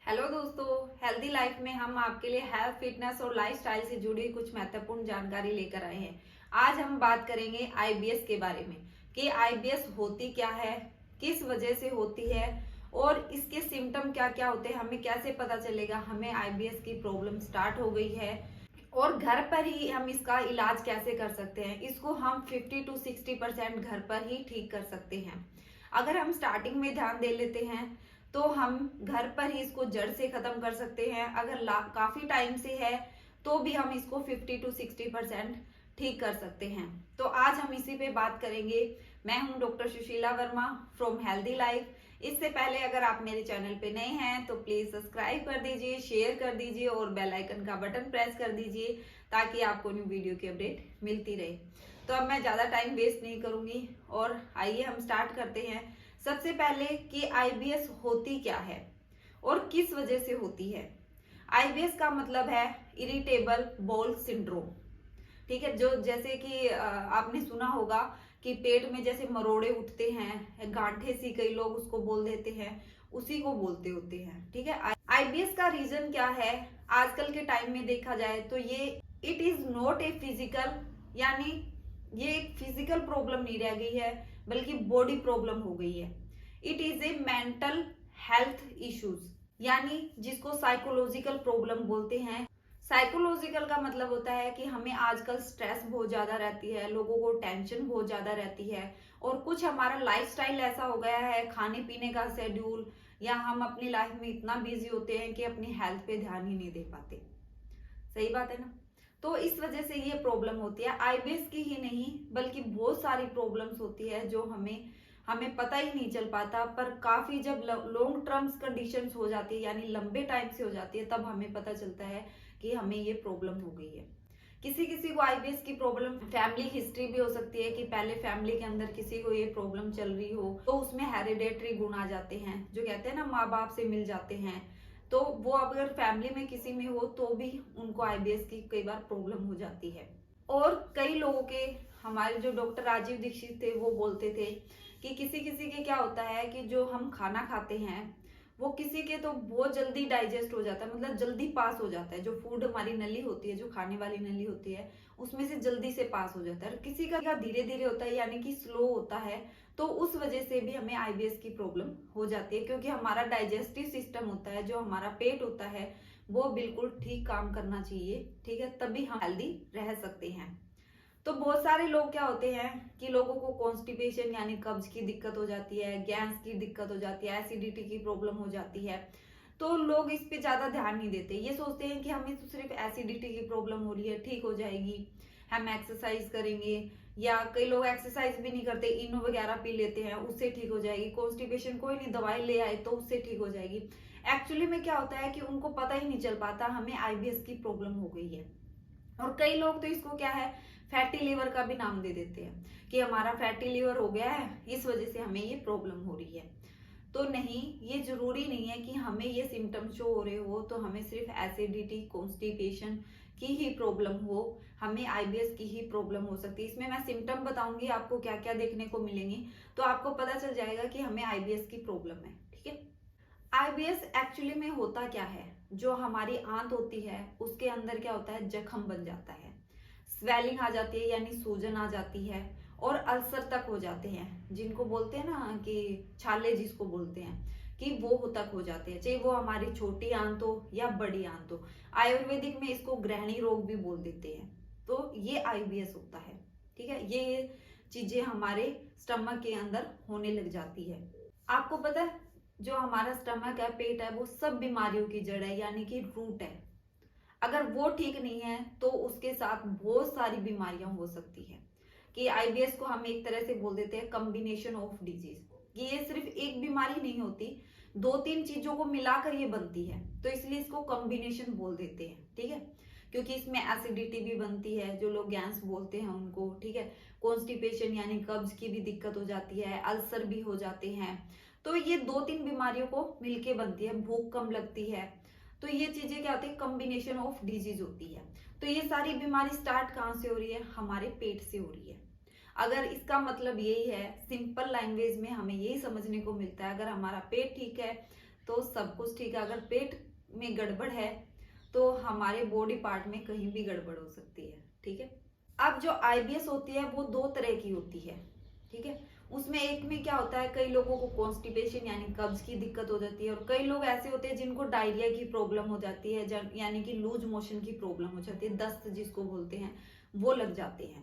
Hello दोस्तों, healthy life में हम आपके लिए हेल्थ, फिटनेस और लाइफस्टाइल से जुड़ी कुछ महत्वपूर्ण जानकारी लेकर आए हैं। आज हम बात करेंगे आईबीएस के बारे में कि आईबीएस होती क्या है, किस वजह से होती है और इसके सिम्टम क्या क्या होते हैं, हमें कैसे पता चलेगा हमें आईबीएस की प्रॉब्लम स्टार्ट हो गई है और घर पर ही हम इसका इलाज कैसे कर सकते हैं। इसको हम 50 to 60% घर पर ही ठीक कर सकते हैं। अगर हम स्टार्टिंग में ध्यान दे लेते हैं तो हम घर पर ही इसको जड़ से खत्म कर सकते हैं। अगर काफी टाइम से है तो भी हम इसको 50 to 60% ठीक कर सकते हैं। तो आज हम इसी पे बात करेंगे। मैं हूं doctor Sushila Verma from healthy life. इससे पहले अगर आप मेरे चैनल पे नए हैं तो प्लीज सब्सक्राइब कर दीजिए, शेयर कर दीजिए और बेल आइकन का बटन प्रेस कर दीजिए ताकि आपको न्यू वीडियो की अपडेट मिलती रहे। तो अब मैं ज्यादा टाइम वेस्ट नहीं करूंगी और आइए हम स्टार्ट करते हैं। सबसे पहले कि आईबीएस होती क्या है और किस वजह से होती है। आईबीएस का मतलब है इरिटेबल बाउल सिंड्रोम। ठीक है, जो जैसे कि आपने सुना होगा कि पेट में जैसे मरोड़े उठते हैं, गांठे सी कई लोग उसको बोल देते हैं, उसी को बोलते होते हैं। ठीक है, आईबीएस का रीजन क्या है आजकल के टाइम में देखा जाए तो ये it is not a physical, यानी ये एक फिजिकल प्रॉब्लम नहीं रह गई है बल्कि बॉडी प्रॉब्लम हो गई है। It is a mental health issues, यानी जिसको साइकोलॉजिकल प्रॉब्लम बोलते हैं। साइकोलॉजिकल का मतलब होता है कि हमें आजकल स्ट्रेस बहुत ज्यादा रहती है, लोगों को टेंशन बहुत ज्यादा रहती है और कुछ हमारा लाइफस्टाइल ऐसा हो गया है, खाने पीने का शेड्यूल, या हम अपनी लाइफ में इतना बिजी होते हैं कि अपनी हेल्थ पे ध्यान ही नहीं दे पाते। सही बात है ना। तो इस वजह से ये प्रॉब्लम होती है। आईबीएस की ही नहीं बल्कि बहुत सारी प्रॉब्लम्स होती है जो हमें हमें पता ही नहीं चल पाता, पर काफी जब लॉन्ग टर्म्स कंडीशंस हो जाती है यानी लंबे टाइम से हो जाती है तब हमें पता चलता है कि हमें ये प्रॉब्लम हो गई है। किसी किसी को आईबीएस की प्रॉब्लम फैमिली हिस्ट्री भी हो सकती है कि पहले फैमिली के अंदर किसी को ये प्रॉब्लम चल रही हो, तो उसमें हेरिडेटरी गुण आ जाते हैं, जो कहते हैं ना माँ बाप से मिल जाते हैं। तो वो अगर फैमिली में किसी में हो तो भी उनको आईबीएस की कई बार प्रॉब्लम हो जाती है। और कई लोगों के, हमारे जो डॉक्टर राजीव दीक्षित थे वो बोलते थे कि किसी किसी के क्या होता है कि जो हम खाना खाते हैं वो किसी के तो बहुत जल्दी डाइजेस्ट हो जाता है, मतलब जल्दी पास हो जाता है। जो फूड हमारी नली होती है, जो खाने वाली नली होती है, उसमें से जल्दी से पास हो जाता है। किसी का धीरे धीरे होता है यानी कि स्लो होता है। तो उस वजह से भी हमें आईबीएस की प्रॉब्लम हो जाती है, क्योंकि हमारा डाइजेस्टिव सिस्टम होता है, जो हमारा पेट होता है, वो बिल्कुल ठीक काम करना चाहिए। ठीक है, तभी हम हेल्दी रह सकते हैं। तो बहुत सारे लोग क्या होते हैं कि लोगों को कॉन्स्टिपेशन यानी कब्ज की दिक्कत हो जाती है, गैस की दिक्कत हो जाती है, एसिडिटी की प्रॉब्लम हो जाती है। तो लोग इस पे ज्यादा ध्यान नहीं देते, ये सोचते हैं कि हमें तो सिर्फ एसिडिटी की प्रॉब्लम हो रही है, ठीक हो जाएगी, हम एक्सरसाइज करेंगे। या कई लोग एक्सरसाइज भी नहीं करते, इनो वगैरह पी लेते हैं, उससे ठीक हो जाएगी। कॉन्स्टिपेशन कोई नहीं, दवाई ले आए तो उससे ठीक हो जाएगी। एक्चुअली में क्या होता है कि उनको पता ही नहीं चल पाता हमें आईबीएस की प्रॉब्लम हो गई है। और कई लोग तो इसको क्या है, फैटी लीवर का भी नाम दे देते हैं कि हमारा फैटी लीवर हो गया है, इस वजह से हमें ये प्रॉब्लम हो रही है। तो नहीं, ये जरूरी नहीं है कि हमें ये सिम्टम शो हो रहे हो तो हमें सिर्फ एसिडिटी, कॉन्स्टिपेशन की ही प्रॉब्लम हो, हमें आईबीएस की ही प्रॉब्लम हो सकती है। इसमें मैं सिम्टम बताऊंगी आपको क्या क्या देखने को मिलेंगे, तो आपको पता चल जाएगा कि हमें आईबीएस की प्रॉब्लम है। ठीक है, आईबीएस एक्चुअली में होता क्या है, जो हमारी आंत होती है उसके अंदर क्या होता है, जख्म बन जाता है, स्वेलिंग आ जाती है यानी सूजन आ जाती है और अल्सर तक हो जाते हैं, जिनको बोलते हैं ना कि छाले जिसको बोलते हैं, कि वो तक हो जाते हैं, चाहे वो हमारी छोटी आंत हो या बड़ी आंत हो। आयुर्वेदिक में इसको ग्रहणी रोग भी बोल देते हैं। तो ये आईबीएस होता है। ठीक है, ये चीजें हमारे स्टमक के अंदर होने लग जाती है। आपको पता है जो हमारा स्टमक है, पेट है, वो सब बीमारियों की जड़ है यानी कि रूट है। अगर वो ठीक नहीं है तो उसके साथ बहुत सारी बीमारियां हो सकती है। कि आईबीएस को हम एक तरह से बोल देते हैं कॉम्बिनेशन ऑफ डिजीज, कि ये सिर्फ एक बीमारी नहीं होती, दो तीन चीजों को मिलाकर ये बनती है, तो इसलिए इसको कॉम्बिनेशन बोल देते हैं। ठीक है, क्योंकि इसमें एसिडिटी भी बनती है, जो लोग गैस बोलते हैं उनको। ठीक है, कॉन्स्टिपेशन यानी कब्ज की भी दिक्कत हो जाती है, अल्सर भी हो जाते हैं। तो ये दो तीन बीमारियों को मिलके बनती है, भूख कम लगती है। तो ये चीजें क्या होती है, कॉम्बिनेशन ऑफ डिजीज होती है। तो ये सारी बीमारी स्टार्ट कहाँ से हो रही है, हमारे पेट से हो रही है। अगर इसका मतलब यही है, सिंपल लैंग्वेज में हमें यही समझने को मिलता है, अगर हमारा पेट ठीक है तो सब कुछ ठीक है। अगर पेट में गड़बड़ है तो हमारे बॉडी पार्ट में कहीं भी गड़बड़ हो सकती है, ठीक है। अब जो आईबीएस होती है वो दो तरह की होती है, ठीक है। उसमें एक में क्या होता है, कई लोगों को कॉन्स्टिपेशन यानी कब्ज की दिक्कत हो जाती है, और कई लोग ऐसे होते हैं जिनको डायरिया की प्रॉब्लम हो जाती है, यानी कि लूज मोशन की प्रॉब्लम हो जाती है, दस्त जिसको बोलते हैं, वो लग जाते हैं।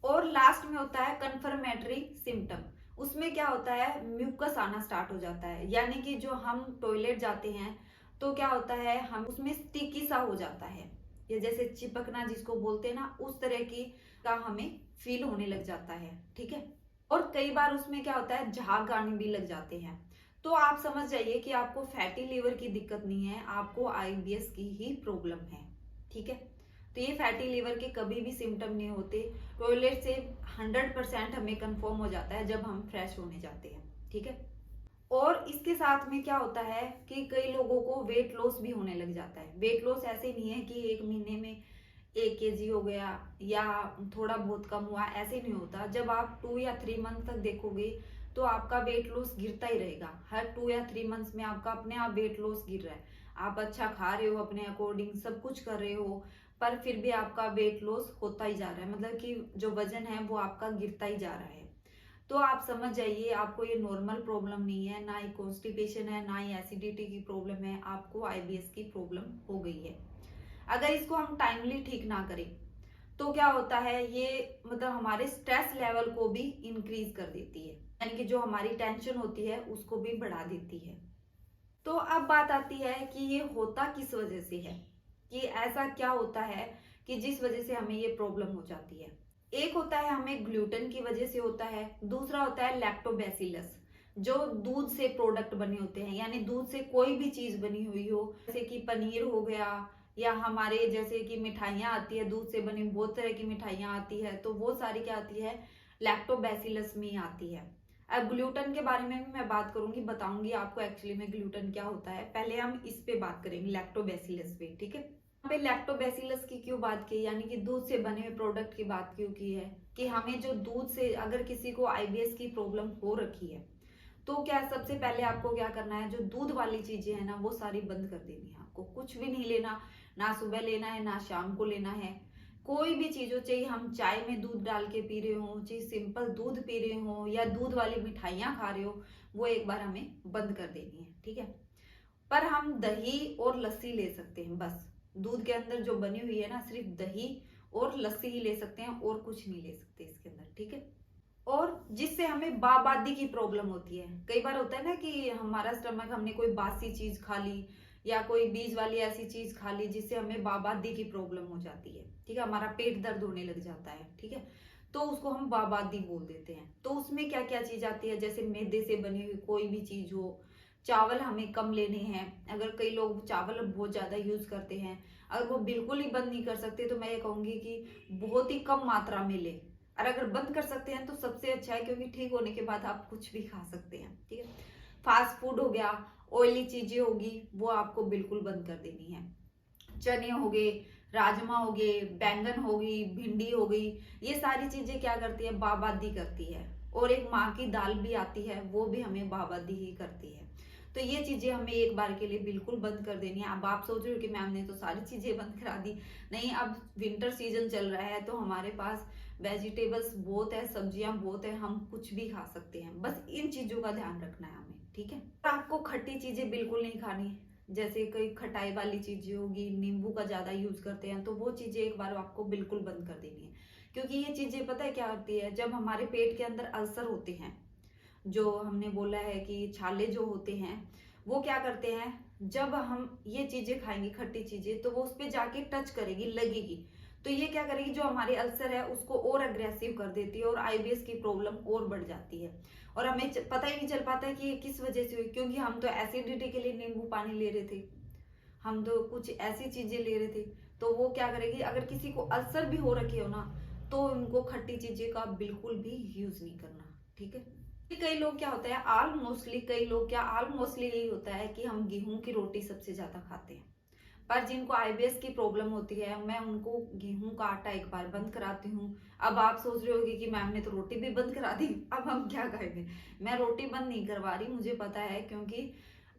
और लास्ट में होता है कन्फर्मेटरी सिम्टम। उसमें क्या होता है, म्यूकस आना स्टार्ट हो जाता है, यानी कि जो हम टॉयलेट जाते हैं तो क्या होता है, हम उसमें स्टिकी सा हो जाता है, या जैसे चिपकना जिसको बोलते हैं ना, उस तरह की का हमें फील होने लग जाता है, ठीक है। और कई बार उसमें क्या होता है, झाग आने भी लग जाते हैं। तो आप समझ जाइए कि आपको फैटी लिवर की दिक्कत नहीं है, आपको आईबीएस की ही प्रॉब्लम है, ठीक है। तो ये फैटी लिवर के कभी भी सिम्टम नहीं होते। टॉयलेट से 100% हमें कंफर्म हो जाता है जब हम फ्रेश होने जाते हैं, ठीक है। और इसके साथ में क्या होता है कि कई लोगों को वेट लॉस भी होने लग जाता है। वेट लॉस ऐसे नहीं है कि 1 महीने में 1 kg हो गया या थोड़ा बहुत कम हुआ, ऐसे नहीं होता। जब आप 2 या 3 मंथ तक देखोगे तो आपका वेट लॉस गिरता ही रहेगा। हर 2 या 3 मंथ्स में आपका अपने आप वेट लॉस गिर रहा है। आप अच्छा खा रहे हो, अपने अकॉर्डिंग सब कुछ कर रहे हो, पर फिर भी आपका वेट लॉस होता ही जा रहा है, मतलब कि जो वजन है वो आपका गिरता ही जा रहा है। तो आप समझ जाइए, आपको ये नॉर्मल प्रॉब्लम नहीं है, ना ही कॉन्स्टिपेशन है, ना ही एसिडिटी की प्रॉब्लम है, आपको आईबीएस की प्रॉब्लम हो गई है। अगर इसको हम टाइमली ठीक ना करें तो क्या होता है, ये मतलब हमारे स्ट्रेस लेवल को भी इंक्रीज कर देती है, यानी कि जो हमारी टेंशन होती है उसको भी बढ़ा देती है। तो अब बात आती है कि ये होता किस वजह से है, कि ऐसा क्या होता है कि जिस वजह से हमें ये प्रॉब्लम हो जाती है। एक होता है हमें ग्लूटेन की वजह से होता है, दूसरा होता है लैक्टोबैसिलस, जो दूध से प्रोडक्ट बने होते हैं, यानी दूध से कोई भी चीज बनी हुई हो, जैसे कि पनीर हो गया, या हमारे जैसे कि मिठाइयाँ आती है दूध से बनी, बहुत तरह की मिठाइयाँ आती है, तो वो सारी क्या आती है, लैक्टोबैसिलस में ही आती है। अब ग्लूटेन के बारे में भी मैं बात करूंगी, बताऊंगी आपको एक्चुअली में ग्लूटेन क्या होता है। पहले हम इस पे बात करेंगे, लैक्टोबैसिलस पे, ठीक है। यहाँ पे लैक्टोबैसिलस की क्यों बात की, यानी कि दूध से बने हुए प्रोडक्ट की बात क्यों की है, कि हमें जो दूध से, अगर किसी को आईबीएस की प्रॉब्लम हो रखी है तो क्या सबसे पहले आपको क्या करना है, जो दूध वाली चीजें है ना वो सारी बंद कर देनी है। आपको कुछ भी नहीं लेना, ना सुबह लेना है ना शाम को लेना है। कोई भी चीज हो, चाहे हम चाय में दूध डाल के पी रहे हो, चाहे सिंपल दूध पी रहे हो, या दूध वाली मिठाइयाँ खा रहे हो, वो एक बार हमें बंद कर देनी है, ठीक है। पर हम दही और लस्सी ले सकते हैं, बस दूध के अंदर जो बनी हुई है ना, सिर्फ दही और लस्सी ही ले सकते हैं, और कुछ नहीं ले सकते इसके अंदर, ठीक है। और जिससे हमें बाबादी की प्रॉब्लम होती है, कई बार होता है ना कि हमारा स्टमक, हमने कोई बासी चीज खा ली या कोई बीज वाली ऐसी चीज खा ली जिससे हमें बाबादी की प्रॉब्लम हो जाती है, ठीक है, हमारा पेट दर्द होने लग जाता है, ठीक है। तो उसको हम बाबादी बोल देते हैं। तो उसमें क्या क्या चीज आती है, जैसे मैदे से बनी हुई कोई भी चीज हो, चावल हमें कम लेने हैं। अगर कई लोग चावल बहुत ज्यादा यूज करते हैं, अगर वो बिल्कुल ही बंद नहीं कर सकते तो मैं ये कहूंगी कि बहुत ही कम मात्रा में ले, और अगर बंद कर सकते हैं तो सबसे अच्छा है, क्योंकि ठीक होने के बाद आप कुछ भी खा सकते हैं, ठीक है। फास्ट फूड हो गया, ऑयली चीजें होगी, वो आपको बिल्कुल बंद कर देनी है। चने हो गए, राजमा हो गए, बैंगन हो गई, भिंडी हो गई, ये सारी चीजें क्या करती है, बाबादी करती है। और एक माँ की दाल भी आती है, वो भी हमें बाबादी ही करती है। तो ये चीजें हमें एक बार के लिए बिल्कुल बंद कर देनी है। अब आप सोच रहे हो कि मैम ने तो सारी चीजें बंद करा दी, नहीं, अब विंटर सीजन चल रहा है तो हमारे पास वेजिटेबल्स बहुत है, सब्जियां बहुत है, हम कुछ भी खा सकते हैं, बस इन चीजों का ध्यान रखना है हमें, ठीक है। और आपको खट्टी चीजें बिल्कुल नहीं खानी, जैसे कोई खटाई वाली चीजें होगी, नींबू का ज्यादा यूज करते हैं, तो वो चीजें एक बार आपको बिल्कुल बंद कर देनी है। क्योंकि ये चीजें पता है क्या होती है, जब हमारे पेट के अंदर अल्सर होते हैं, जो हमने बोला है कि छाले जो होते हैं, वो क्या करते हैं, जब हम ये चीजें खाएंगे खट्टी चीजें, तो वो उस पर जाके टच करेगी, लगेगी, तो ये क्या करेगी, जो हमारे अल्सर है उसको और अग्रेसिव कर देती है, और आईबीएस की प्रॉब्लम और बढ़ जाती है। और हमें पता ही नहीं चल पाता है कि ये किस वजह से हुई, क्योंकि हम तो एसिडिटी के लिए नींबू पानी ले रहे थे, हम तो कुछ ऐसी चीजें ले रहे थे। तो वो क्या करेगी, अगर किसी को अल्सर भी हो रखे हो ना, तो उनको खट्टी चीजें का बिल्कुल भी यूज नहीं करना, ठीक है। कई लोग क्या होता है, ऑलमोस्टली यही होता है कि हम गेहूं की रोटी सबसे ज्यादा खाते हैं। पर जिनको आईबीएस की प्रॉब्लम होती है, मैं उनको गेहूं का आटा एक बार बंद कराती हूँ। अब आप सोच रहे होगे कि मैम ने तो रोटी भी बंद करा दी, अब हम क्या करेंगे। मैं रोटी बंद नहीं करवा रही, मुझे पता है, क्योंकि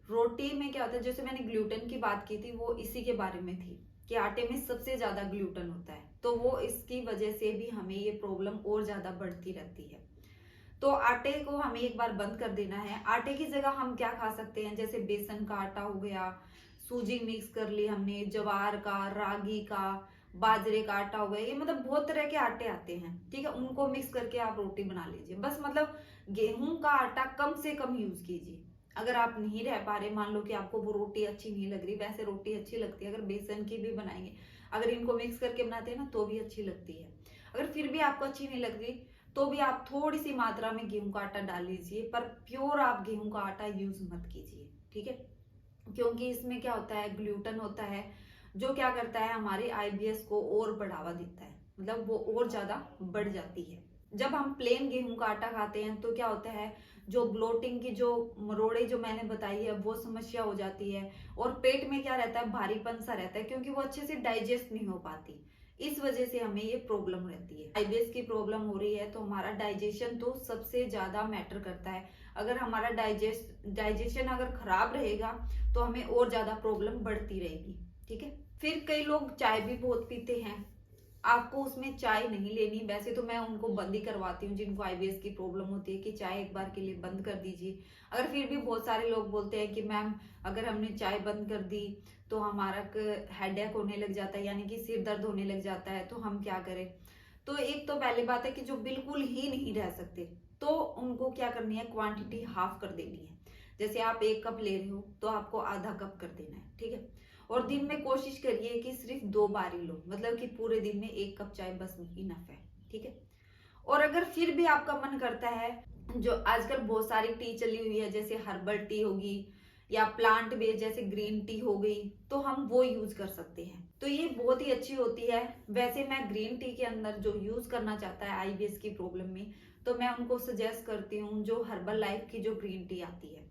रोटी में क्या होता है, जैसे मैंने ग्लूटेन की बात की थी वो इसी के बारे में थी कि आटे में सबसे ज्यादा ग्लूटेन होता है, तो वो इसकी वजह से भी हमें ये प्रॉब्लम और ज्यादा बढ़ती रहती है। तो आटे को हमें एक बार बंद कर देना है। आटे की जगह हम क्या खा सकते हैं, जैसे बेसन का आटा हो गया, सूजी मिक्स कर ली हमने, ज्वार का, रागी का, बाजरे का आटा हो गया, ये मतलब बहुत तरह के आटे आते हैं, ठीक है, उनको मिक्स करके आप रोटी बना लीजिए। बस मतलब गेहूं का आटा कम से कम यूज कीजिए। अगर आप नहीं रह पा रहे, मान लो कि आपको वो रोटी अच्छी नहीं लग रही, वैसे रोटी अच्छी लगती है अगर बेसन की भी बनाएंगे, अगर इनको मिक्स करके बनाते हैं ना तो भी अच्छी लगती है। अगर फिर भी आपको अच्छी नहीं लग रही तो भी आप थोड़ी सी मात्रा में गेहूं का आटा डाल लीजिए, पर प्योर आप गेहूं का आटा यूज मत कीजिए, ठीक है, क्योंकि इसमें क्या होता है, ग्लूटेन होता है जो क्या करता है, हमारे आईबीएस को और बढ़ावा देता है, मतलब वो और ज्यादा बढ़ जाती है। जब हम प्लेन गेहूं का आटा खाते हैं तो क्या होता है, जो ब्लोटिंग की जो मरोड़े जो मैंने बताई है वो समस्या हो जाती है, और पेट में क्या रहता है, भारीपन सा रहता है, क्योंकि वो अच्छे से डाइजेस्ट नहीं हो पाती। इस वजह से हमें ये प्रॉब्लम रहती है। आईबीएस की प्रॉब्लम हो रही है तो हमारा डाइजेशन तो सबसे ज्यादा मैटर करता है। अगर हमारा डाइजेशन अगर खराब रहेगा तो हमें और ज्यादा प्रॉब्लम बढ़ती रहेगी, ठीक है। फिर कई लोग चाय भी बहुत पीते हैं, आपको उसमें चाय नहीं लेनी, वैसे तो मैं उनको बंद ही करवाती हूँ जिनको आईबीएस की प्रॉब्लम होती है कि चाय एक बार के लिए बंद कर दीजिए। अगर फिर भी बहुत सारे लोग बोलते हैं कि मैम अगर हमने चाय बंद कर दी तो हमारा हेडेक होने लग जाता है, यानी कि सिर दर्द होने लग जाता है, तो हम क्या करें। तो एक तो पहली बात है कि जो बिल्कुल ही नहीं रह सकते तो उनको क्या करनी है, क्वांटिटी हाफ कर देनी है। जैसे आप 1 कप ले रहे हो तो आपको आधा कप कर देना है, ठीक है। और दिन में कोशिश करिए कि सिर्फ 2 बार ही लो, मतलब कि पूरे दिन में 1 कप चाय बस इनफ है, ठीक है। और अगर फिर भी आपका मन करता है, जो आजकल बहुत सारी टी चली हुई है, जैसे हर्बल टी होगी या प्लांट बेस्ड जैसे ग्रीन टी हो गई, तो हम वो यूज कर सकते हैं, तो ये बहुत ही अच्छी होती है। वैसे मैं ग्रीन टी के अंदर जो यूज करना चाहता है आईबीएस की प्रॉब्लम में, तो मैं उनको सजेस्ट करती हूँ जो हर्बल लाइफ की जो ग्रीन टी आती है।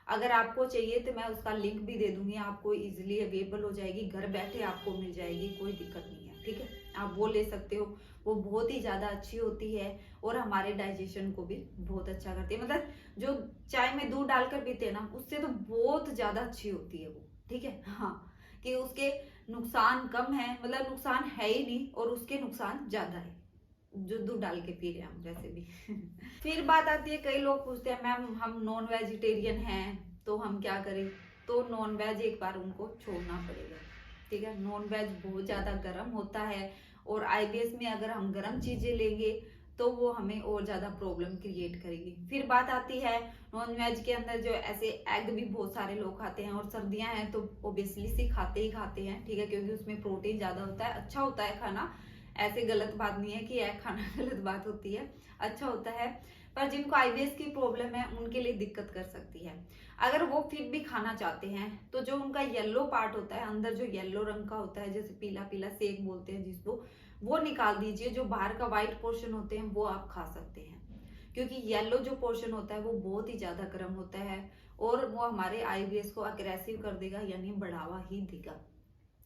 अगर आपको चाहिए तो मैं उसका लिंक भी दे दूंगी, आपको इजीली अवेलेबल हो जाएगी, घर बैठे आपको मिल जाएगी, कोई दिक्कत नहीं है, ठीक है। आप वो ले सकते हो, वो बहुत ही ज्यादा अच्छी होती है और हमारे डाइजेशन को भी बहुत अच्छा करती है। मतलब जो चाय में दूध डालकर पीते हैं ना, उससे तो बहुत ज्यादा अच्छी होती है वो, ठीक है। हाँ, कि उसके नुकसान कम है, मतलब नुकसान है ही नहीं और उसके नुकसान ज्यादा है जो दूध डाल के पी रहे हैं हम वैसे भी। फिर बात आती है, कई लोग पूछते हैं मैम हम नॉन वेजिटेरियन हैं तो हम क्या करें, तो नॉन वेज एक बार उनको छोड़ना पड़ेगा, ठीक है। नॉन वेज बहुत ज्यादा गर्म होता है और आईबीएस में अगर हम गर्म चीजें लेंगे तो वो हमें और ज्यादा प्रॉब्लम क्रिएट करेगी। फिर बात आती है नॉन वेज के अंदर जो ऐसे एग भी बहुत सारे लोग खाते हैं, और सर्दियां हैं तो ओबियसली से खाते ही खाते हैं, ठीक है, क्योंकि उसमें प्रोटीन ज्यादा होता है, अच्छा होता है खाना, ऐसे गलत बात नहीं है कि एग खाना गलत बात होती है, अच्छा होता है। पर जिनको आईबीएस की प्रॉब्लम है उनके लिए दिक्कत कर सकती है। अगर वो फिर भी खाना चाहते हैं तो जो उनका येलो पार्ट होता है अंदर, जो येलो रंग का होता है, जैसे पीला पीला सेक बोलते हैं जिसको, वो निकाल दीजिए। जो बाहर का व्हाइट पोर्शन होते हैं वो आप खा सकते हैं, क्योंकि येलो जो पोर्शन होता है वो बहुत ही ज्यादा गर्म होता है और वो हमारे आईबीएस को अग्रेसिव कर देगा, यानी बढ़ावा ही देगा।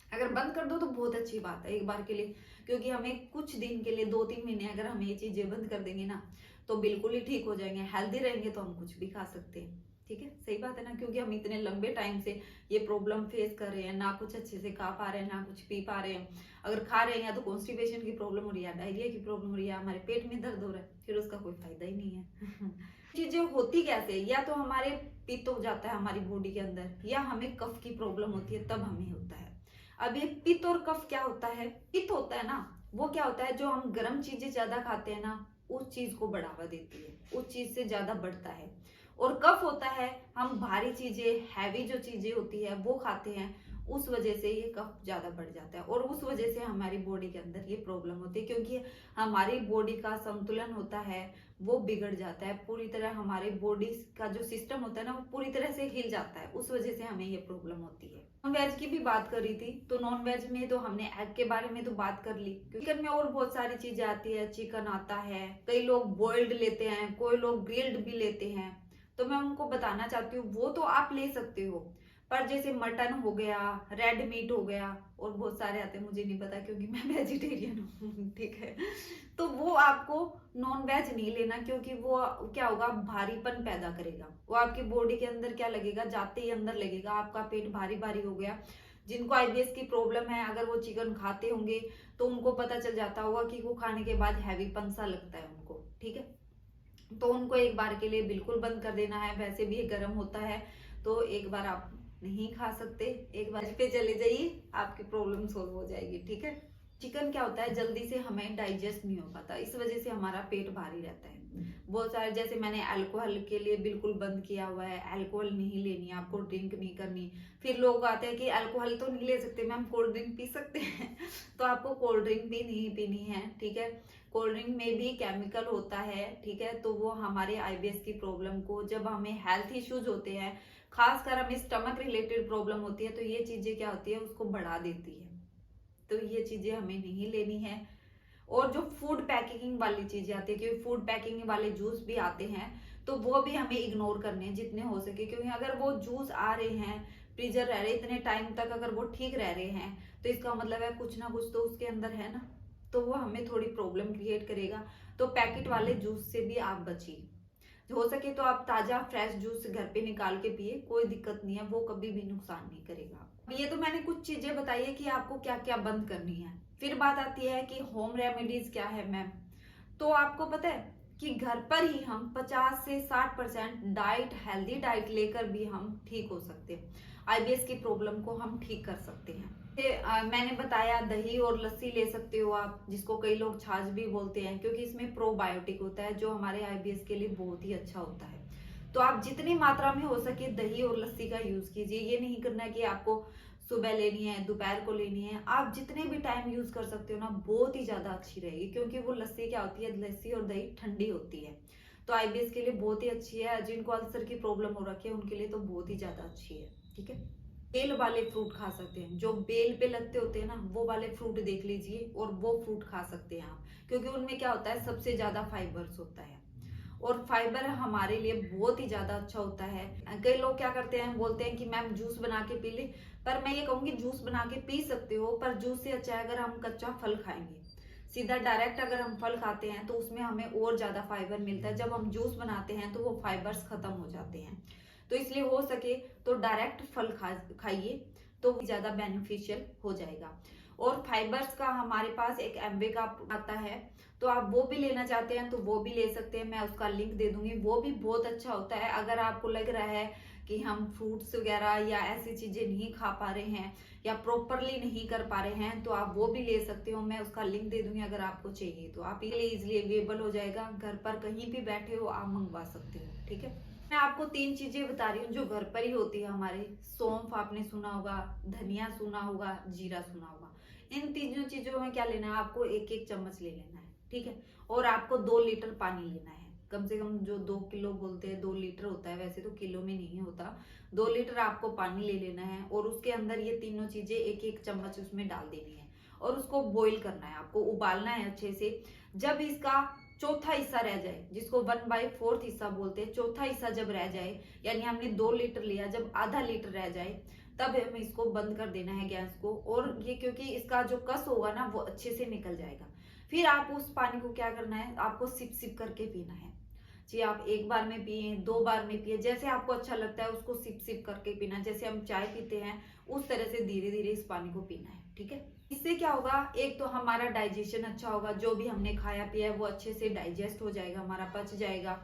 अगर बंद कर दो तो बहुत अच्छी बात है एक बार के लिए, क्योंकि हमें कुछ दिन के लिए 2-3 महीने अगर हम ये चीजें बंद कर देंगे ना तो बिल्कुल ही ठीक हो जाएंगे, हेल्दी रहेंगे तो हम कुछ भी खा सकते हैं, ठीक है, सही बात है ना। क्योंकि हम इतने लंबे टाइम से ये प्रॉब्लम फेस कर रहे हैं, ना कुछ अच्छे से खा पा रहे हैं ना कुछ पी पा रहे हैं। अगर खा रहे हैं या तो कॉन्स्टिपेशन की प्रॉब्लम हो रही है, डायरिया की प्रॉब्लम हो रही है, हमारे पेट में दर्द हो रहा है, फिर उसका कोई फायदा ही नहीं है। चीजें होती कैसे, या तो हमारे पित्त हो जाता है हमारी बॉडी के अंदर, या हमें कफ की प्रॉब्लम होती है तब हमें होता है। अब ये पित्त और कफ क्या होता है, पित्त होता है ना, वो क्या होता है, जो हम गर्म चीजें ज्यादा खाते हैं ना उस चीज को बढ़ावा देती है, उस चीज से ज्यादा बढ़ता है। और कफ होता है, हम भारी चीजें, हैवी जो चीजें होती है वो खाते हैं, उस वजह से ये कफ ज्यादा बढ़ जाता है और उस वजह से हमारी बॉडी के अंदर ये प्रॉब्लम होती है, क्योंकि हमारी बॉडी का संतुलन होता है वो बिगड़ जाता है पूरी तरह, हमारे बॉडी का जो सिस्टम होता है ना वो पूरी तरह से हिल जाता है, उस वजह से हमें ये प्रॉब्लम होती है। नॉन वेज की भी बात करी थी, तो नॉन वेज में तो हमने एग के बारे में तो बात कर ली, चिकन में और बहुत सारी चीजें आती है, चिकन आता है, कई लोग बॉइल्ड लेते हैं, कोई लोग ग्रिल्ड भी लेते हैं, तो मैं उनको बताना चाहती हूँ वो तो आप ले सकते हो, पर जैसे मटन हो गया, रेड मीट हो गया, और बहुत सारे आते हैं, मुझे नहीं पता क्योंकि मैं वेजिटेरियन हूँ, ठीक है। तो वो आपको नॉन वेज नहीं लेना, क्योंकि वो क्या होगा, भारीपन पैदा करेगा। वो आपकी बॉडी के अंदर क्या लगेगा, जाते ही अंदर लगेगा, आपका पेट भारी भारी हो गया। जिनको आईबीएस की प्रॉब्लम है, अगर वो चिकन खाते होंगे तो उनको पता चल जाता होगा कि वो खाने के बाद हैवीपन सा लगता है उनको, ठीक है। तो उनको एक बार के लिए बिल्कुल बंद कर देना है। वैसे भी ये गर्म होता है, तो एक बार आप नहीं खा सकते, एक बार पे चले जाइए, आपकी प्रॉब्लम सोल्व हो जाएगी, ठीक है। चिकन क्या होता है, जल्दी से हमें डाइजेस्ट नहीं हो पाता, इस वजह से हमारा पेट भारी रहता है। बहुत सारे, जैसे मैंने अल्कोहल के लिए बिल्कुल बंद किया हुआ है, अल्कोहल नहीं लेनी, आपको ड्रिंक नहीं करनी। फिर लोग आते हैं कि अल्कोहल तो नहीं ले सकते मैम, कोल्ड ड्रिंक पी सकते हैं तो आपको कोल्ड ड्रिंक भी नहीं पीनी है, ठीक है। कोल्ड ड्रिंक में भी केमिकल होता है, ठीक है। तो वो हमारे आईबीएस की प्रॉब्लम को, जब हमें हेल्थ इश्यूज होते हैं, खासकर हमें स्टमक रिलेटेड प्रॉब्लम होती है, तो ये चीजें क्या होती है, उसको बढ़ा देती है। तो ये चीजें हमें नहीं लेनी है। और जो फूड पैकेजिंग वाली चीजें आती है, क्योंकि फूड पैकिंग वाले जूस भी आते हैं, तो वो भी हमें इग्नोर करने हैं जितने हो सके। क्योंकि अगर वो जूस आ रहे हैं, फ्रीजर रह रहे इतने टाइम तक, अगर वो ठीक रह रहे हैं, तो इसका मतलब है कुछ ना कुछ तो उसके अंदर है ना, तो वो हमें थोड़ी प्रॉब्लम क्रिएट करेगा। तो पैकेट वाले जूस से भी आप बचिए। हो सके तो आप ताजा फ्रेश जूस घर पे निकाल के पिए, कोई दिक्कत नहीं है, वो कभी भी नुकसान नहीं करेगा। ये तो मैंने कुछ चीजें बताई है कि आपको क्या क्या बंद करनी है। फिर बात आती है कि होम रेमेडीज क्या है मैम। तो आपको पता है कि घर पर ही हम 50 से 60% डाइट, हेल्दी डाइट लेकर भी हम ठीक हो सकते हैं। आईबीएस की प्रॉब्लम को हम ठीक कर सकते हैं। मैंने बताया दही और लस्सी ले सकते हो आप, जिसको कई लोग छाछ भी बोलते हैं, क्योंकि इसमें प्रोबायोटिक होता है जो हमारे आईबीएस के लिए बहुत ही अच्छा होता है। तो आप जितनी मात्रा में हो सके दही और लस्सी का यूज कीजिए। ये नहीं करना है कि आपको सुबह लेनी है, दोपहर को लेनी है, आप जितने भी टाइम यूज कर सकते हो ना, बहुत ही ज्यादा अच्छी रहेगी। क्योंकि वो लस्सी क्या होती है, लस्सी और दही ठंडी होती है, तो आईबीएस के लिए बहुत ही अच्छी है। जिनको अल्सर की प्रॉब्लम हो रखी है उनके लिए तो बहुत ही ज्यादा अच्छी है, ठीक है। बेल वाले फ्रूट खा सकते हैं, जो बेल पे लगते होते हैं ना, वो वाले फ्रूट देख लीजिए, और वो फ्रूट खा सकते हैं आप। क्योंकि उनमें क्या होता है, सबसे ज्यादा फाइबर्स होता है, और फाइबर हमारे लिए बहुत ही ज्यादा अच्छा होता है। कई लोग क्या करते हैं, बोलते हैं कि मैम जूस बना के पी ले, पर मैं ये कहूंगी जूस बना के पी सकते हो, पर जूस से अच्छा है अगर हम कच्चा फल खाएंगे। सीधा डायरेक्ट अगर हम फल खाते हैं तो उसमें हमें और ज्यादा फाइबर मिलता है। जब हम जूस बनाते हैं तो वो फाइबर्स खत्म हो जाते हैं। तो इसलिए हो सके तो डायरेक्ट फल खाइए, तो ज्यादा बेनिफिशियल हो जाएगा। और फाइबर्स का हमारे पास एक एमवे का आता है, तो आप वो भी लेना चाहते हैं तो वो भी ले सकते हैं, मैं उसका लिंक दे दूंगी। वो भी बहुत अच्छा होता है। अगर आपको लग रहा है कि हम फ्रूट्स वगैरह या ऐसी चीजें नहीं खा पा रहे हैं, या प्रॉपरली नहीं कर पा रहे हैं, तो आप वो भी ले सकते हो। मैं उसका लिंक दे दूंगी, अगर आपको चाहिए तो आप इजिली अवेलेबल हो जाएगा। घर पर कहीं भी बैठे हो आप मंगवा सकते हो, ठीक है। मैं आपको 3 चीजें बता रही हूँ जो घर पर ही होती है हमारे। सौंफ आपने सुना होगा, धनिया सुना होगा, जीरा सुना होगा। इन तीनों चीजों में क्या लेना है, आपको एक एक चम्मच ले लेना है, ठीक है। और आपको 2 लीटर पानी लेना है, कम से कम। जो 2 किलो बोलते हैं 2 लीटर होता है, वैसे तो किलो में नहीं होता। 2 लीटर आपको पानी ले लेना है, और उसके अंदर ये तीनों चीजें एक एक चम्मच उसमें डाल देनी है, और उसको बॉईल करना है, आपको उबालना है अच्छे से। जब इसका चौथा हिस्सा रह जाए, जिसको 1/4 हिस्सा बोलते हैं, चौथा हिस्सा जब रह जाए, यानी हमने 2 लीटर लिया, जब आधा लीटर रह जाए, तब हमें इसको बंद कर देना है गैस को। और ये क्योंकि इसका जो कस होगा ना, वो अच्छे से निकल जाएगा। फिर आप उस पानी को क्या करना है, आपको सिप सिप करके पीना है जी। आप एक बार में पिए, 2 बार में पिए, जैसे आपको अच्छा लगता है उसको सिप सिप करके पीना। जैसे हम चाय पीते हैं उस तरह से धीरे धीरे इस पानी को पीना है, ठीक है। इससे क्या होगा, एक तो हमारा डाइजेशन अच्छा होगा, जो भी हमने खाया पिया है वो अच्छे से डाइजेस्ट हो जाएगा, हमारा पच जाएगा।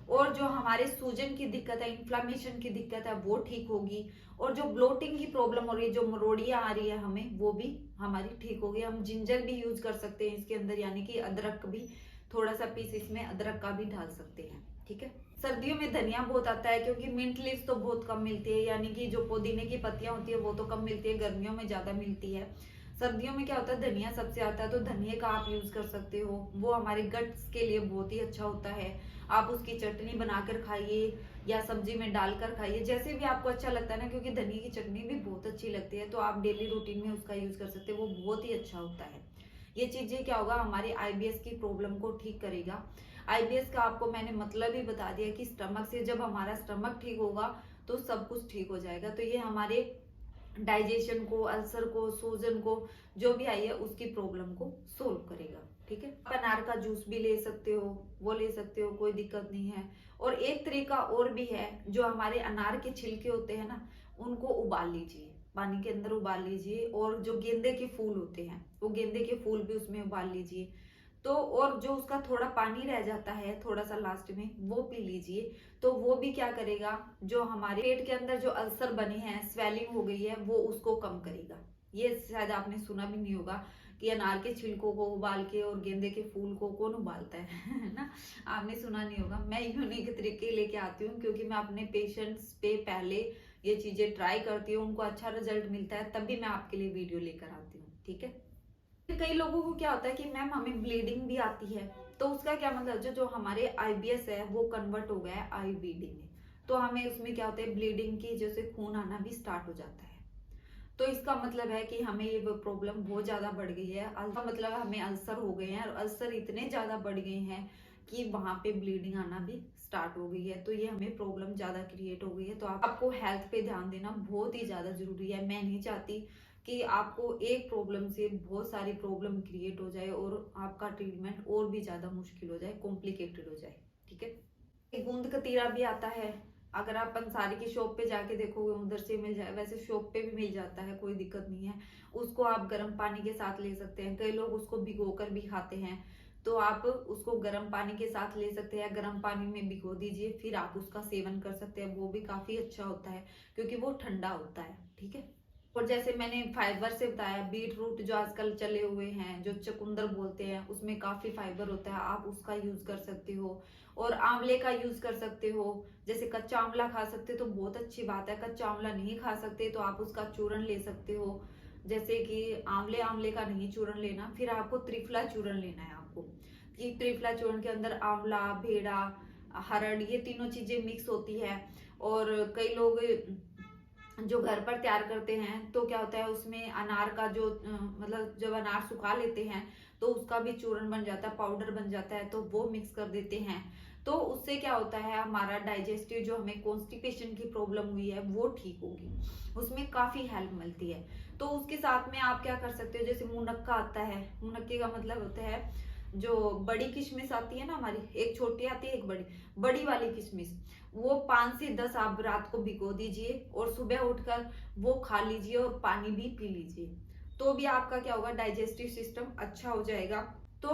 और जो हमारे सूजन की दिक्कत है, इन्फ्लामेशन की दिक्कत है, वो ठीक होगी। और जो ब्लोटिंग की प्रॉब्लम हो रही है, जो मरोड़ियां आ रही है हमें, वो भी हमारी ठीक होगी। हम जिंजर भी यूज कर सकते हैं इसके अंदर, यानी कि अदरक भी, थोड़ा सा पीस इसमें अदरक का भी डाल सकते हैं, ठीक है। सर्दियों में धनिया बहुत आता है, क्योंकि मिंट लीव्स तो बहुत कम मिलती है, यानी कि जो पुदीने की पत्तियां होती है वो तो कम मिलती है, गर्मियों में ज्यादा मिलती है। सर्दियों में क्या होता है, धनिया सबसे आता है, तो धनिया का आप यूज कर सकते हो। वो हमारे गट्स के लिए बहुत ही अच्छा होता है। आप उसकी चटनी बनाकर खाइए, या सब्जी में डालकर खाइए, जैसे भी आपको अच्छा लगता है ना। क्योंकि धनिया की चटनी भी बहुत अच्छी लगती है, तो आप डेली रूटीन में उसका यूज कर सकते हो, वो बहुत ही अच्छा होता है। ये चीजें क्या होगा, हमारे आईबीएस की प्रॉब्लम को ठीक करेगा। आईबीएस का आपको मैंने मतलब ही बता दिया कि स्टमक से, जब हमारा स्टमक ठीक होगा तो सब कुछ ठीक हो जाएगा। तो ये हमारे डाइजेशन को, अल्सर को, सूजन को, जो भी आई है उसकी प्रॉब्लम को सोल्व करेगा। ठीक है, आप अनार का जूस भी ले सकते हो, वो ले सकते हो, कोई दिक्कत नहीं है। और एक तरीका और भी है, जो हमारे अनार के छिलके होते हैं ना, उनको उबाल लीजिए, पानी के अंदर उबाल लीजिए। और जो गेंदे के फूल होते हैं, वो गेंदे के फूल भी उसमें उबाल लीजिए। तो और जो उसका थोड़ा पानी रह जाता है थोड़ा सा लास्ट में, वो पी लीजिए। तो वो भी क्या करेगा, जो हमारे पेट के अंदर जो अल्सर बने हैं, स्वेलिंग हो गई है, वो उसको कम करेगा। ये शायद आपने सुना भी नहीं होगा कि अनार के छिलकों को उबाल के और गेंदे के फूल को कौन उबालता है ना, आपने सुना नहीं होगा। मैं यूनिक तरीके लेके आती हूँ, क्योंकि मैं अपने पेशेंट्स पे पहले ये चीजें ट्राई करती हूँ, उनको अच्छा रिजल्ट मिलता है, तभी मैं आपके लिए वीडियो लेकर आती हूँ। ठीक है, कई लोगों को क्या होता है कि मैम हमें ब्लीडिंग भी आती है, तो उसका क्या मतलब, जो हमारे आईबीएस है वो कन्वर्ट हो गया है आईबीडी में। तो हमें उसमें क्या होता है, ब्लीडिंग की जैसे खून आना भी स्टार्ट हो जाता है। तो इसका मतलब है कि हमें ये प्रॉब्लम बहुत ज्यादा बढ़ गई है। मतलब हमें अल्सर हो गए हैं, और अल्सर इतने ज्यादा बढ़ गए हैं कि वहां पे ब्लीडिंग आना भी स्टार्ट हो गई है। तो ये हमें प्रॉब्लम ज्यादा क्रिएट हो गई है। तो आपको हेल्थ पे ध्यान देना बहुत ही ज्यादा जरूरी है। मैं नहीं चाहती कि आपको एक प्रॉब्लम से बहुत सारी प्रॉब्लम क्रिएट हो जाए और आपका ट्रीटमेंट और भी ज्यादा मुश्किल हो जाए, कॉम्प्लिकेटेड हो जाए। ठीक है, एक गूंद कतीरा भी आता है, अगर आप पंसारी की शॉप पे जाके देखोगे उधर से मिल जाए, वैसे शॉप पे भी मिल जाता है, कोई दिक्कत नहीं है। उसको आप गर्म पानी के साथ ले सकते हैं, कई लोग उसको भिगो कर भी खाते हैं। तो आप उसको गर्म पानी के साथ ले सकते हैं, गर्म पानी में भिगो दीजिए, फिर आप उसका सेवन कर सकते हैं। वो भी काफी अच्छा होता है, क्योंकि वो ठंडा होता है। ठीक है, और जैसे मैंने फाइबर से बताया, बीट रूट जो आजकल चले हुए हैं, जो चुकंदर बोलते हैं, उसमें काफी फाइबर होता है, आप उसका यूज कर सकते हो। और आंवले का यूज कर सकते हो, जैसे कच्चा आंवला खा सकते हो तो बहुत अच्छी बात है। कच्चा आंवला नहीं खा सकते तो आप उसका चूर्ण ले सकते हो। जैसे कि आंवले आंवले का नहीं चूर्ण लेना, फिर आपको त्रिफला चूर्ण लेना है आपको। कि त्रिफला चूर्ण के अंदर आंवला, भेड़ा, हरड़, ये तीनों चीजें मिक्स होती है। और कई लोग जो घर पर तैयार करते हैं, तो क्या होता है उसमें अनार का जो मतलब जब अनार सुखा लेते हैं तो उसका भी चूर्ण बन जाता है, पाउडर बन जाता है, तो वो मिक्स कर देते हैं। तो उससे क्या होता है, हमारा डाइजेस्टिव जो हमें कॉन्स्टिपेशन की प्रॉब्लम हुई है वो ठीक होगी, उसमें काफी हेल्प मिलती है। तो उसके साथ में आप क्या कर सकते हो, जैसे मुनक्का आता है, मुनक्के का मतलब होता है जो बड़ी किशमिश आती है ना हमारी, एक छोटी आती है एक बड़ी, बड़ी वाली किशमिश, वो 5 से 10 आप रात को भिगो दीजिए और सुबह उठकर वो खा लीजिए और पानी भी पी लीजिए। तो भी आपका क्या होगा, डाइजेस्टिव सिस्टम अच्छा हो जाएगा। तो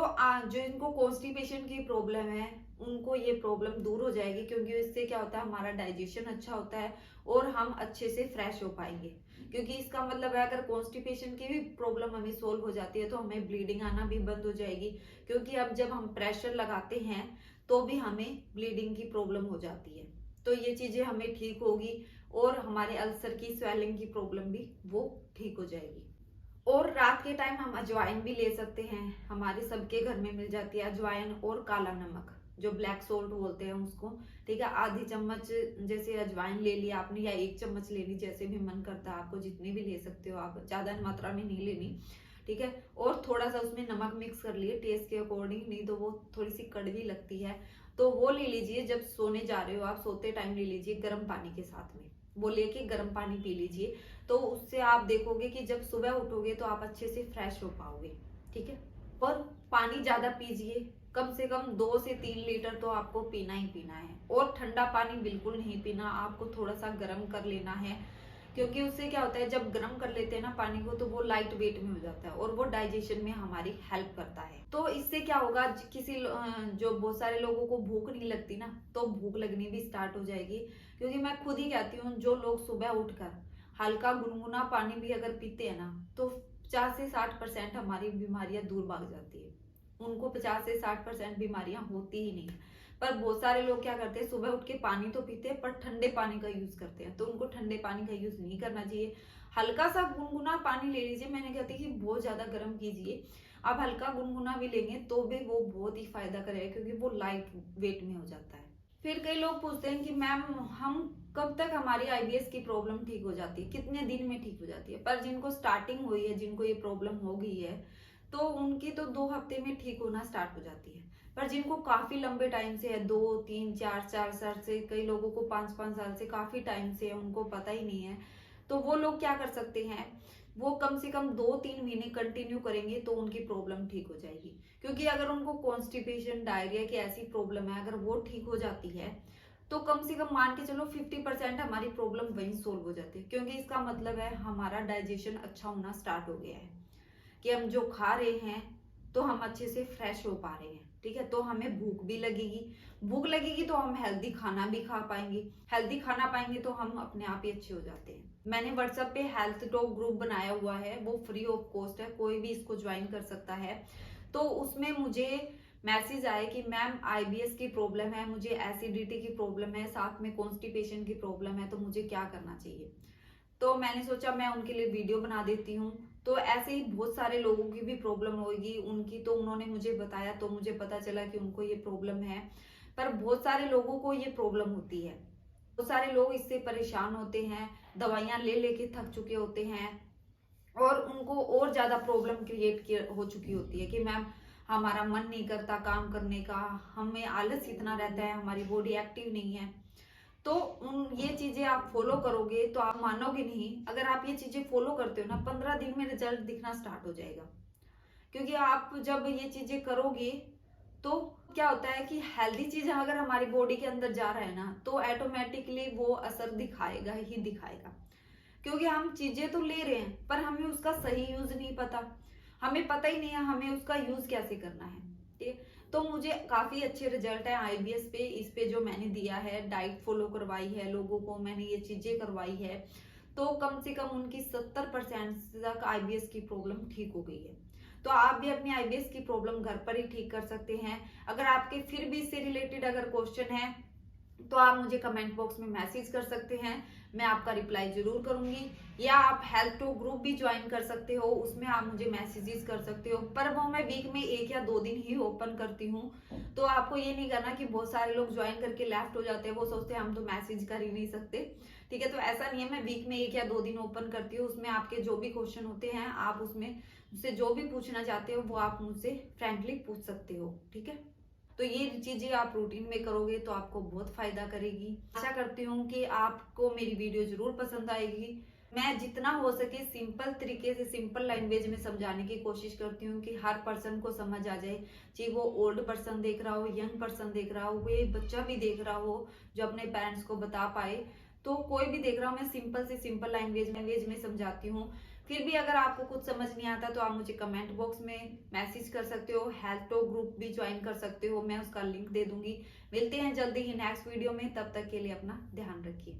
जो इनको कॉन्स्टिपेशन की प्रॉब्लम है उनको ये प्रॉब्लम दूर हो जाएगी, क्योंकि इससे क्या होता है, हमारा डाइजेशन अच्छा होता है और हम अच्छे से फ्रेश हो पाएंगे। क्योंकि इसका मतलब है, अगर कॉन्स्टिपेशन की भी प्रॉब्लम हमें सोल्व हो जाती है तो हमें ब्लीडिंग आना भी बंद हो जाएगी। क्योंकि अब जब हम प्रेशर लगाते हैं तो भी हमें ब्लीडिंग की प्रॉब्लम हो जाती है। तो ये चीजें हमें ठीक होगी, और हमारे अल्सर की, स्वेलिंग की प्रॉब्लम भी वो ठीक हो जाएगी। और रात के टाइम हम अजवाइन भी ले सकते हैं, हमारे सबके घर में मिल जाती है अजवाइन और काला नमक, जो ब्लैक सोल्ट बोलते हैं उसको। ठीक है, आधी चम्मच जैसे अजवाइन ले लिया आपने, या 1 चम्मच ले ली, जैसे भी मन करता है आपको, जितनी भी ले सकते हो आप, ज्यादा मात्रा में नहीं लेनी। ठीक है, और थोड़ा सा उसमें नमक मिक्स कर लिए टेस्ट के अकॉर्डिंग, नहीं तो वो थोड़ी सी कड़वी लगती है। तो वो ले लीजिए, जब सोने जा रहे हो आप, सोते टाइम ले लीजिए गर्म पानी के साथ में, वो लेके गर्म पानी पी लीजिए। तो उससे आप देखोगे कि जब सुबह उठोगे तो आप अच्छे से फ्रेश हो पाओगे। ठीक है, और पानी ज्यादा पीजिए, कम से कम 2 से 3 लीटर तो आपको पीना ही पीना है। और ठंडा पानी बिल्कुल नहीं पीना, आपको थोड़ा सा गर्म कर लेना है। क्योंकि उससे क्या होता है, जब गर्म कर लेते हैं ना पानी को, तो वो लाइट वेट में हो जाता है और वो डाइजेशन में हमारी हेल्प करता है। तो इससे क्या होगा, जो बहुत सारे लोगों को भूख नहीं लगती ना, तो भूख लगनी भी स्टार्ट हो जाएगी। क्योंकि मैं खुद ही कहती हूँ, जो लोग सुबह उठकर हल्का गुनगुना पानी भी अगर पीते हैं ना, तो 50 से 60% हमारी बीमारियां दूर भाग जाती है। उनको 50 से 60% बीमारियां होती ही नहीं। पर बहुत सारे लोग क्या करते हैं, सुबह उठ के पानी तो पीते हैं पर ठंडे पानी का यूज करते हैं, तो उनको ठंडे पानी का यूज नहीं करना चाहिए। हल्का सा गुनगुना पानी ले लीजिए, मैंने कहती कि बहुत ज्यादा गर्म कीजिए, आप हल्का गुनगुना भी लेंगे तो भी वो बहुत ही फायदा करेगा, क्योंकि वो लाइट वेट में हो जाता है। फिर कई लोग पूछते हैं कि मैम हम कब तक हमारी आईबीएस की प्रॉब्लम ठीक हो जाती है, कितने दिन में ठीक हो जाती है। पर जिनको स्टार्टिंग हुई है, जिनको ये प्रॉब्लम हो गई है, तो उनकी तो 2 हफ्ते में ठीक होना स्टार्ट हो जाती है। पर जिनको काफी लंबे टाइम से है, 2 3 4 4 साल से, कई लोगों को 5 5 साल से, काफी टाइम से है, उनको पता ही नहीं है, तो वो लोग क्या कर सकते हैं, वो कम से कम 2 3 महीने कंटिन्यू करेंगे तो उनकी प्रॉब्लम ठीक हो जाएगी। क्योंकि अगर उनको कॉन्स्टिपेशन, डायरिया की ऐसी प्रॉब्लम है, अगर वो ठीक हो जाती है तो कम से कम मान के चलो 50% हमारी प्रॉब्लम वहीं सोल्व हो जाती है। क्योंकि इसका मतलब है हमारा डाइजेशन अच्छा होना स्टार्ट हो गया है, कि हम जो खा रहे हैं तो हम अच्छे से फ्रेश हो पा रहे हैं, ठीक है। तो हमें भूख भी लगेगी, भूख लगेगी तो हम हेल्दी खाना भी खा पाएंगे, हेल्दी खाना पाएंगे तो हम अपने आप ही अच्छे हो जाते हैं। मैंने व्हाट्सएप पे हेल्थ टॉक ग्रुप बनाया हुआ है, वो फ्री ऑफ कॉस्ट है, कोई भी इसको ज्वाइन कर सकता है। तो उसमें मुझे मैसेज आए कि मैम आईबीएस की प्रॉब्लम है, मुझे एसिडिटी की प्रॉब्लम है, साथ में कॉन्स्टिपेशन की प्रॉब्लम है, तो मुझे क्या करना चाहिए। तो मैंने सोचा मैं उनके लिए वीडियो बना देती हूँ। तो ऐसे ही बहुत सारे लोगों की भी प्रॉब्लम होगी, उनकी तो उन्होंने मुझे बताया तो मुझे पता चला कि उनको ये प्रॉब्लम है। पर बहुत सारे लोगों को ये प्रॉब्लम होती है, बहुत सारे लोग इससे परेशान होते हैं, दवाइयां ले लेके थक चुके होते हैं, और उनको और ज्यादा प्रॉब्लम क्रिएट हो चुकी होती है कि मैम हमारा मन नहीं करता काम करने का, हमें आलस इतना रहता है, हमारी बॉडी एक्टिव नहीं है। तो ये चीजें आप फॉलो करोगे तो आप मानोगे नहीं, अगर आप ये चीजें फॉलो करते हो ना, 15 दिन में रिजल्ट दिखना स्टार्ट हो जाएगा। क्योंकि आप जब ये चीजें करोगे तो क्या होता है कि हेल्दी चीज अगर हमारी बॉडी के अंदर जा रहा है ना, तो ऑटोमेटिकली वो असर दिखाएगा ही दिखाएगा। क्योंकि हम चीजें तो ले रहे हैं पर हमें उसका सही यूज नहीं पता, हमें पता ही नहीं है हमें उसका यूज कैसे करना है, ठीक है। तो मुझे काफी अच्छे रिजल्ट है आईबीएस पे, इस पे जो मैंने दिया है, डाइट फॉलो करवाई है लोगों को, मैंने ये चीजें करवाई है, तो कम से कम उनकी 70% तक आईबीएस की प्रॉब्लम ठीक हो गई है। तो आप भी अपनी आईबीएस की प्रॉब्लम घर पर ही ठीक कर सकते हैं। अगर आपके फिर भी इससे रिलेटेड अगर क्वेश्चन है तो आप मुझे कमेंट बॉक्स में मैसेज कर सकते हैं, मैं आपका रिप्लाई जरूर करूंगी। या आप हेल्थ टॉक ग्रुप भी ज्वाइन कर सकते हो, उसमें आप मुझे मैसेजेस कर सकते हो, पर वो मैं वीक में 1 या 2 दिन ही ओपन करती हूँ। तो आपको ये नहीं करना कि बहुत सारे लोग ज्वाइन करके लेफ्ट हो जाते हैं, वो सोचते हैं हम तो मैसेज कर ही नहीं सकते, ठीक है। तो ऐसा नहीं है, मैं वीक में 1 या 2 दिन ओपन करती हूँ, उसमें आपके जो भी क्वेश्चन होते हैं आप उसमें मुझसे जो भी पूछना चाहते हो वो आप मुझसे फ्रेंकली पूछ सकते हो, ठीक है। तो ये चीजें आप रूटीन में करोगे तो आपको बहुत फायदा करेगी। आशा करती हूँ कि आपको मेरी वीडियो जरूर पसंद आएगी। मैं जितना हो सके सिंपल तरीके से, सिंपल लैंग्वेज में समझाने की कोशिश करती हूँ कि हर पर्सन को समझ आ जाए, चाहे वो ओल्ड पर्सन देख रहा हो, यंग पर्सन देख रहा हो, कोई बच्चा भी देख रहा हो जो अपने पेरेंट्स को बता पाए, तो कोई भी देख रहा हो, मैं सिंपल से सिंपल लैंग्वेज में समझाती हूँ। फिर भी अगर आपको कुछ समझ नहीं आता तो आप मुझे कमेंट बॉक्स में मैसेज कर सकते हो, हेल्थ टॉक ग्रुप भी ज्वाइन कर सकते हो, मैं उसका लिंक दे दूंगी। मिलते हैं जल्दी ही नेक्स्ट वीडियो में, तब तक के लिए अपना ध्यान रखिए।